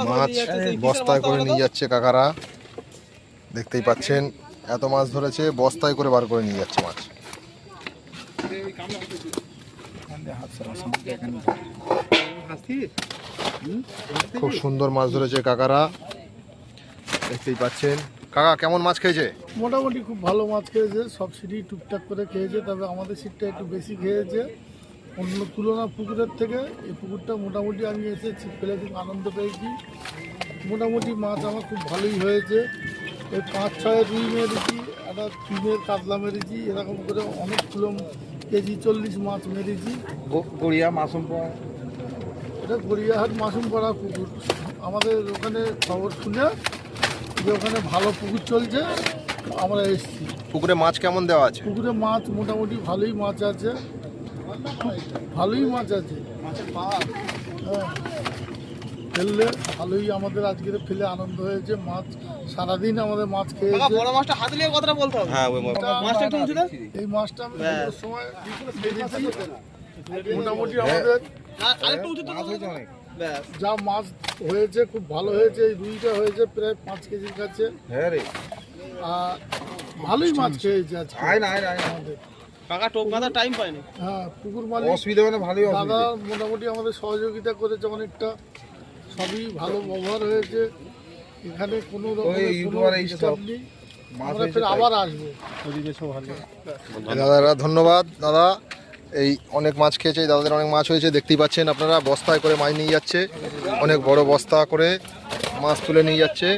মাছ বস্তায় করে নিয়ে যাচ্ছে কাকারা, দেখতেই পাচ্ছেন এত মাছ ধরেছে, বস্তায় করে বার করে নিয়ে যাচ্ছে মাছ। খুব সুন্দর মাছ ধরেছে কাকারা, দেখতেই পাচ্ছেন। কাকা কেমন মাছ খেয়েছে? মোটামুটি খুব ভালো মাছ খেয়েছে, সব সিটই টুকটাক করে খেয়েছে, তবে আমাদের সিটটা একটু বেশি খেয়েছে অন্য তুলনা পুকুরের থেকে। এই পুকুরটা মোটামুটি আমি এসে ছিপ ফেলে খুব আনন্দ পেয়েছি। মোটামুটি মাছ আমার খুব ভালোই হয়েছে। এই 5-6 রুই মেরেছি, একটা 3 কাতলা মেরেছি, এরকম করে অনেকগুলো কেজি 40 মাছ মেরেছি। গড়িয়া মাসুম পাড়া, এটা গড়িয়াহাট মাসুম পাড়া পুকুর। আমাদের ওখানে খবর শুনে যে ওখানে ভালো পুকুর চলছে, আমরা এসেছি। পুকুরে মাছ কেমন দেওয়া আছে? পুকুরে মাছ মোটামুটি ভালোই মাছ আছে, ভালোই মাছ আছে। হ্যাঁ, ফেললে ভালোই, আমাদের আজকে ফেলে আনন্দ হয়েছে। মাছ সারাদিন আমাদের মাছ খেয়েছে। বড় মাছটা হাতে নিয়ে কথাটা বলতে হবে। হ্যাঁ, ওই মাছটা একটু উঁচু দেন। এই মাছটা আমি দুটোর সময় ছেড়েছি। মোটামুটি আমাদের আরেকটু উঁচু মাছ হয়েছে অনেক। যা মাছ হয়েছে খুব ভালো হয়েছে। এই রুইটা হয়েছে প্রায় 5 কেজির কাছে। হ্যাঁ রে, আর ভালোই মাছ খেয়েছে আজকে আমাদের। কাকা টোপ গাঁদার টাইম পায়নি। হ্যাঁ, পুকুর মালিক অসুবিধা মানে ভালোই দাদা মোটামুটি আমাদের সহযোগিতা করেছে অনেকটা, সবই ভালো ব্যবহার হয়েছে। এখানে কোনো রকমের কোনো ডিস্টার্ব নেই। আমরা ফের আবার আসবো, পরিবেশও ভালো। দাদারা ধন্যবাদ। দাদা এই অনেক মাছ খেয়েছে, এই দাদাদের অনেক মাছ হয়েছে, দেখতেই পাচ্ছেন আপনারা। বস্তায় করে মাছ নিয়ে যাচ্ছে, অনেক বড় বস্তা করে মাছ তুলে নিয়ে যাচ্ছে।